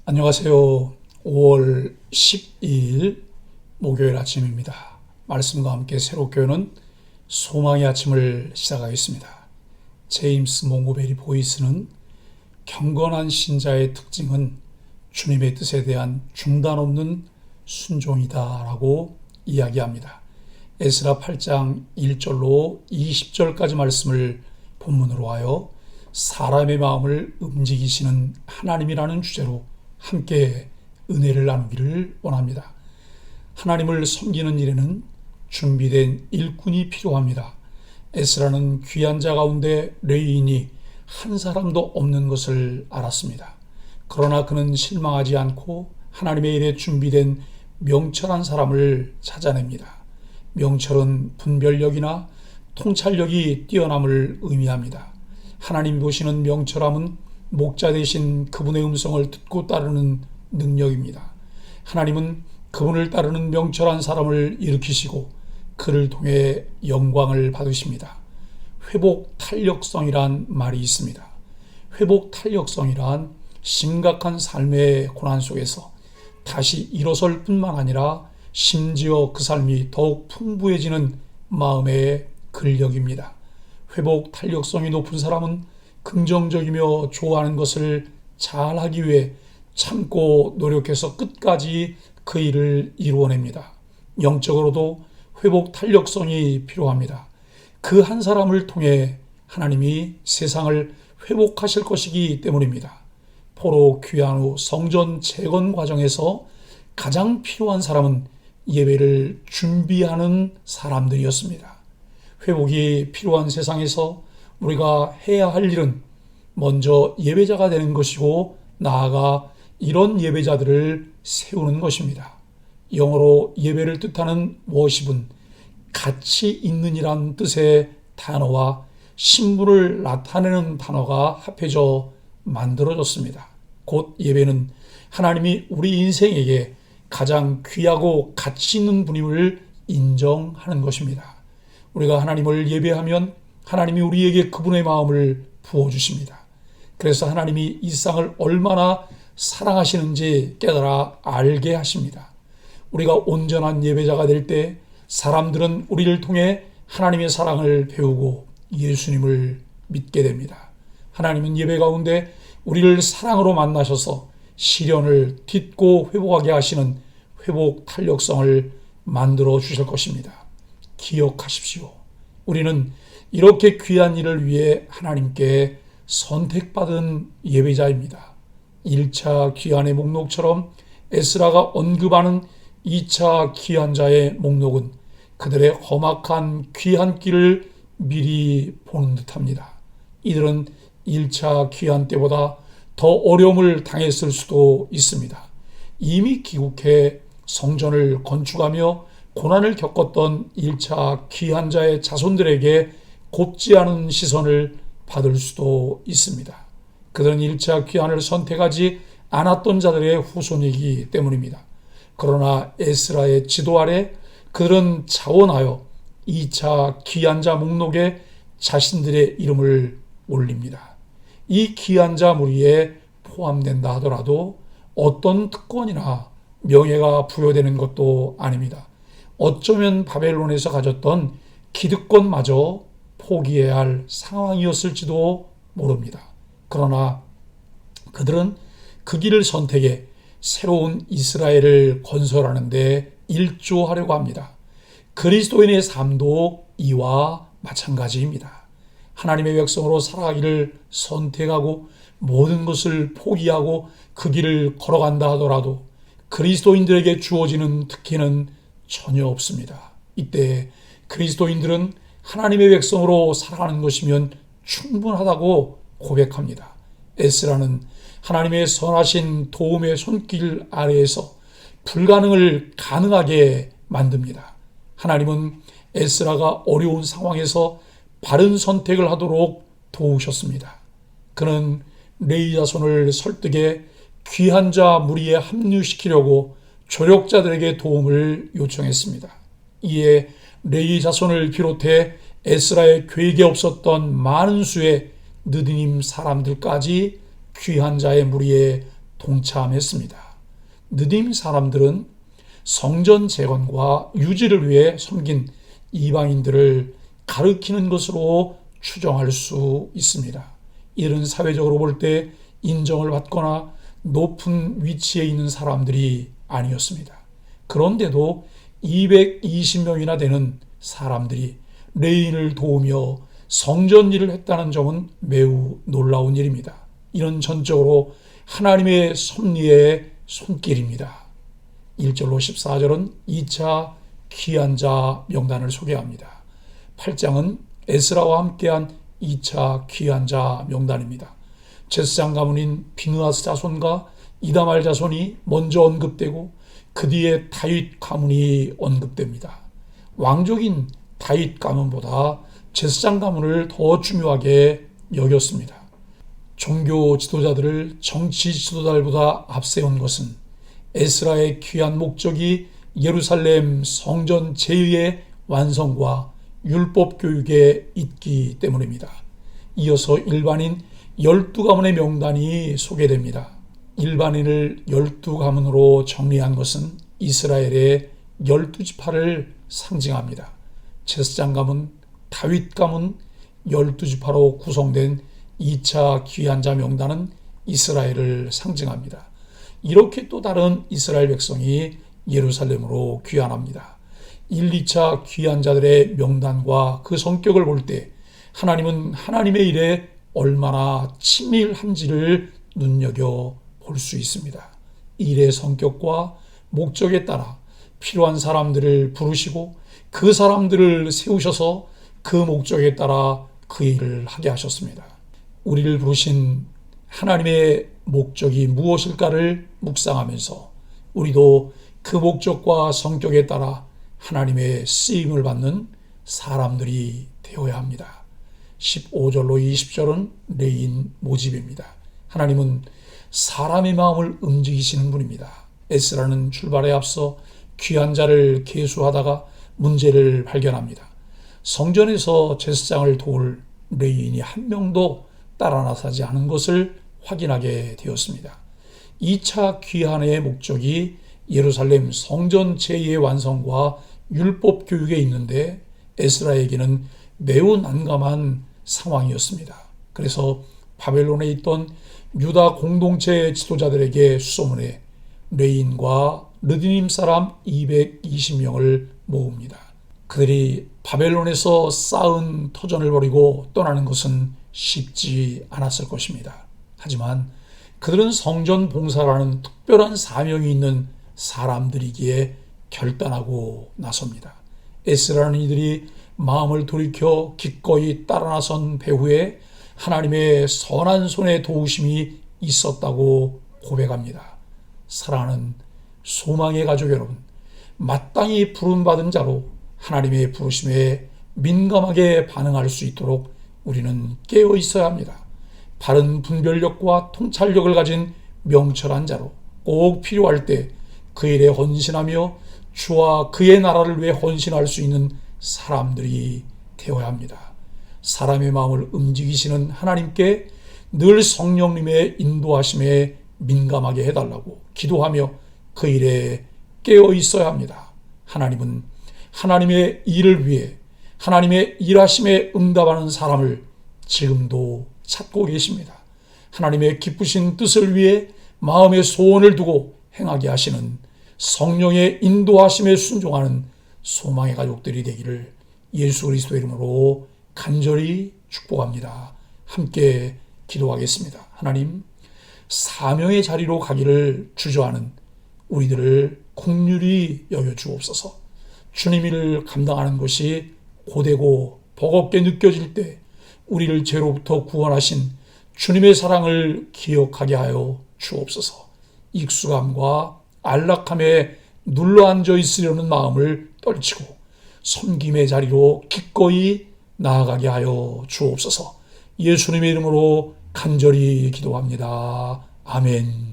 안녕하세요. 5월 12일 목요일 아침입니다. 말씀과 함께 새롭게 오는 소망의 아침을 시작하겠습니다. 제임스 몽고베리 보이스는 경건한 신자의 특징은 주님의 뜻에 대한 중단 없는 순종이다 라고 이야기합니다. 에스라 8장 1절로 20절까지 말씀을 본문으로 하여 사람의 마음을 움직이시는 하나님이라는 주제로 함께 은혜를 나누기를 원합니다. 하나님을 섬기는 일에는 준비된 일꾼이 필요합니다. 에스라는 귀한 자 가운데 레위인이 한 사람도 없는 것을 알았습니다. 그러나 그는 실망하지 않고 하나님의 일에 준비된 명철한 사람을 찾아냅니다. 명철은 분별력이나 통찰력이 뛰어남을 의미합니다. 하나님 보시는 명철함은 목자 대신 그분의 음성을 듣고 따르는 능력입니다. 하나님은 그분을 따르는 명철한 사람을 일으키시고 그를 통해 영광을 받으십니다. 회복 탄력성이란 말이 있습니다. 회복 탄력성이란 심각한 삶의 고난 속에서 다시 일어설 뿐만 아니라 심지어 그 삶이 더욱 풍부해지는 마음의 근력입니다. 회복 탄력성이 높은 사람은 긍정적이며 좋아하는 것을 잘하기 위해 참고 노력해서 끝까지 그 일을 이루어냅니다. 영적으로도 회복 탄력성이 필요합니다. 그 한 사람을 통해 하나님이 세상을 회복하실 것이기 때문입니다. 포로 귀환 후 성전 재건 과정에서 가장 필요한 사람은 예배를 준비하는 사람들이었습니다. 회복이 필요한 세상에서 우리가 해야 할 일은 먼저 예배자가 되는 것이고 나아가 이런 예배자들을 세우는 것입니다. 영어로 예배를 뜻하는 워십은 가치 있는 이란 뜻의 단어와 신분을 나타내는 단어가 합해져 만들어졌습니다. 곧 예배는 하나님이 우리 인생에게 가장 귀하고 가치 있는 분임을 인정하는 것입니다. 우리가 하나님을 예배하면 하나님이 우리에게 그분의 마음을 부어주십니다. 그래서 하나님이 이 세상을 얼마나 사랑하시는지 깨달아 알게 하십니다. 우리가 온전한 예배자가 될 때 사람들은 우리를 통해 하나님의 사랑을 배우고 예수님을 믿게 됩니다. 하나님은 예배 가운데 우리를 사랑으로 만나셔서 시련을 딛고 회복하게 하시는 회복 탄력성을 만들어 주실 것입니다. 기억하십시오. 우리는 이렇게 귀한 일을 위해 하나님께 선택받은 예배자입니다. 1차 귀한의 목록처럼 에스라가 언급하는 2차 귀한 자의 목록은 그들의 험악한 귀한 길을 미리 보는 듯합니다. 이들은 1차 귀한 때보다 더 어려움을 당했을 수도 있습니다. 이미 귀국해 성전을 건축하며 고난을 겪었던 1차 귀한 자의 자손들에게 곱지 않은 시선을 받을 수도 있습니다. 그들은 1차 귀한을 선택하지 않았던 자들의 후손이기 때문입니다. 그러나 에스라의 지도 아래 그들은 자원하여 2차 귀한 자 목록에 자신들의 이름을 올립니다. 이 귀한 자 무리에 포함된다 하더라도 어떤 특권이나 명예가 부여되는 것도 아닙니다. 어쩌면 바벨론에서 가졌던 기득권마저 포기해야 할 상황이었을지도 모릅니다. 그러나 그들은 그 길을 선택해 새로운 이스라엘을 건설하는 데 일조하려고 합니다. 그리스도인의 삶도 이와 마찬가지입니다. 하나님의 백성으로 살아가기를 선택하고 모든 것을 포기하고 그 길을 걸어간다 하더라도 그리스도인들에게 주어지는 특혜는 전혀 없습니다. 이때 그리스도인들은 하나님의 백성으로 살아가는 것이면 충분하다고 고백합니다. 에스라는 하나님의 선하신 도움의 손길 아래에서 불가능을 가능하게 만듭니다. 하나님은 에스라가 어려운 상황에서 바른 선택을 하도록 도우셨습니다. 그는 레위 자손을 설득해 귀한 자 무리에 합류시키려고 조력자들에게 도움을 요청했습니다. 이에 레위 자손을 비롯해 에스라의 계획에 없었던 많은 수의 느디님 사람들까지 귀한 자의 무리에 동참했습니다. 느림 사람들은 성전 재건과 유지를 위해 섬긴 이방인들을 가리키는 것으로 추정할 수 있습니다. 이들은 사회적으로 볼 때 인정을 받거나 높은 위치에 있는 사람들이 아니었습니다. 그런데도 220명이나 되는 사람들이 레인을 도우며 성전 일을 했다는 점은 매우 놀라운 일입니다. 이는 전적으로 하나님의 섭리의 손길입니다. 1절로 14절은 2차 귀한 자 명단을 소개합니다. 8장은 에스라와 함께한 2차 귀한 자 명단입니다. 제사장 가문인 비느하스 자손과 이다말 자손이 먼저 언급되고 그 뒤에 다윗 가문이 언급됩니다. 왕족인 다윗 가문보다 제사장 가문을 더 중요하게 여겼습니다. 종교 지도자들을 정치 지도자들보다 앞세운 것은 에스라의 귀한 목적이 예루살렘 성전 제2의 완성과 율법 교육에 있기 때문입니다. 이어서 일반인 12가문의 명단이 소개됩니다. 일반인을 12가문으로 정리한 것은 이스라엘의 12지파를 상징합니다. 제사장 가문, 다윗 가문 12지파로 구성된 2차 귀한 자 명단은 이스라엘을 상징합니다. 이렇게 또 다른 이스라엘 백성이 예루살렘으로 귀환합니다. 1, 2차 귀한 자들의 명단과 그 성격을 볼 때 하나님은 하나님의 일에 얼마나 친밀한지를 눈여겨 볼 수 있습니다. 일의 성격과 목적에 따라 필요한 사람들을 부르시고 그 사람들을 세우셔서 그 목적에 따라 그 일을 하게 하셨습니다. 우리를 부르신 하나님의 목적이 무엇일까를 묵상하면서 우리도 그 목적과 성격에 따라 하나님의 쓰임을 받는 사람들이 되어야 합니다. 15절로 20절은 레인 모집입니다. 하나님은 사람의 마음을 움직이시는 분입니다. 에스라는 출발에 앞서 귀한 자를 계수하다가 문제를 발견합니다. 성전에서 제사장을 도울 레인이 한 명도 따라 나서지 않은 것을 확인하게 되었습니다. 2차 귀환의 목적이 예루살렘 성전 제2의 완성과 율법 교육에 있는데 에스라에게는 매우 난감한 상황이었습니다. 그래서 바벨론에 있던 유다 공동체 지도자들에게 수소문해 레인과 르디님 사람 220명을 모읍니다. 그들이 바벨론에서 쌓은 터전을 버리고 떠나는 것은 쉽지 않았을 것입니다. 하지만 그들은 성전 봉사라는 특별한 사명이 있는 사람들이기에 결단하고 나섭니다. 에스라는 이들이 마음을 돌이켜 기꺼이 따라 나선 배후에 하나님의 선한 손의 도우심이 있었다고 고백합니다. 사랑하는 소망의 가족 여러분, 마땅히 부름받은 자로 하나님의 부르심에 민감하게 반응할 수 있도록 우리는 깨어 있어야 합니다. 바른 분별력과 통찰력을 가진 명철한 자로 꼭 필요할 때 그 일에 헌신하며 주와 그의 나라를 위해 헌신할 수 있는 사람들이 되어야 합니다. 사람의 마음을 움직이시는 하나님께 늘 성령님의 인도하심에 민감하게 해달라고 기도하며 그 일에 깨어 있어야 합니다. 하나님은 하나님의 일을 위해 하나님의 일하심에 응답하는 사람을 지금도 찾고 계십니다. 하나님의 기쁘신 뜻을 위해 마음의 소원을 두고 행하게 하시는 성령의 인도하심에 순종하는 소망의 가족들이 되기를 예수 그리스도의 이름으로 간절히 축복합니다. 함께 기도하겠습니다. 하나님, 사명의 자리로 가기를 주저하는 우리들을 긍휼히 여겨 주옵소서. 주님 일을 감당하는 것이 고되고 버겁게 느껴질 때 우리를 죄로부터 구원하신 주님의 사랑을 기억하게 하여 주옵소서. 익숙함과 안락함에 눌러앉아 있으려는 마음을 떨치고 섬김의 자리로 기꺼이 나아가게 하여 주옵소서. 예수님의 이름으로 간절히 기도합니다. 아멘.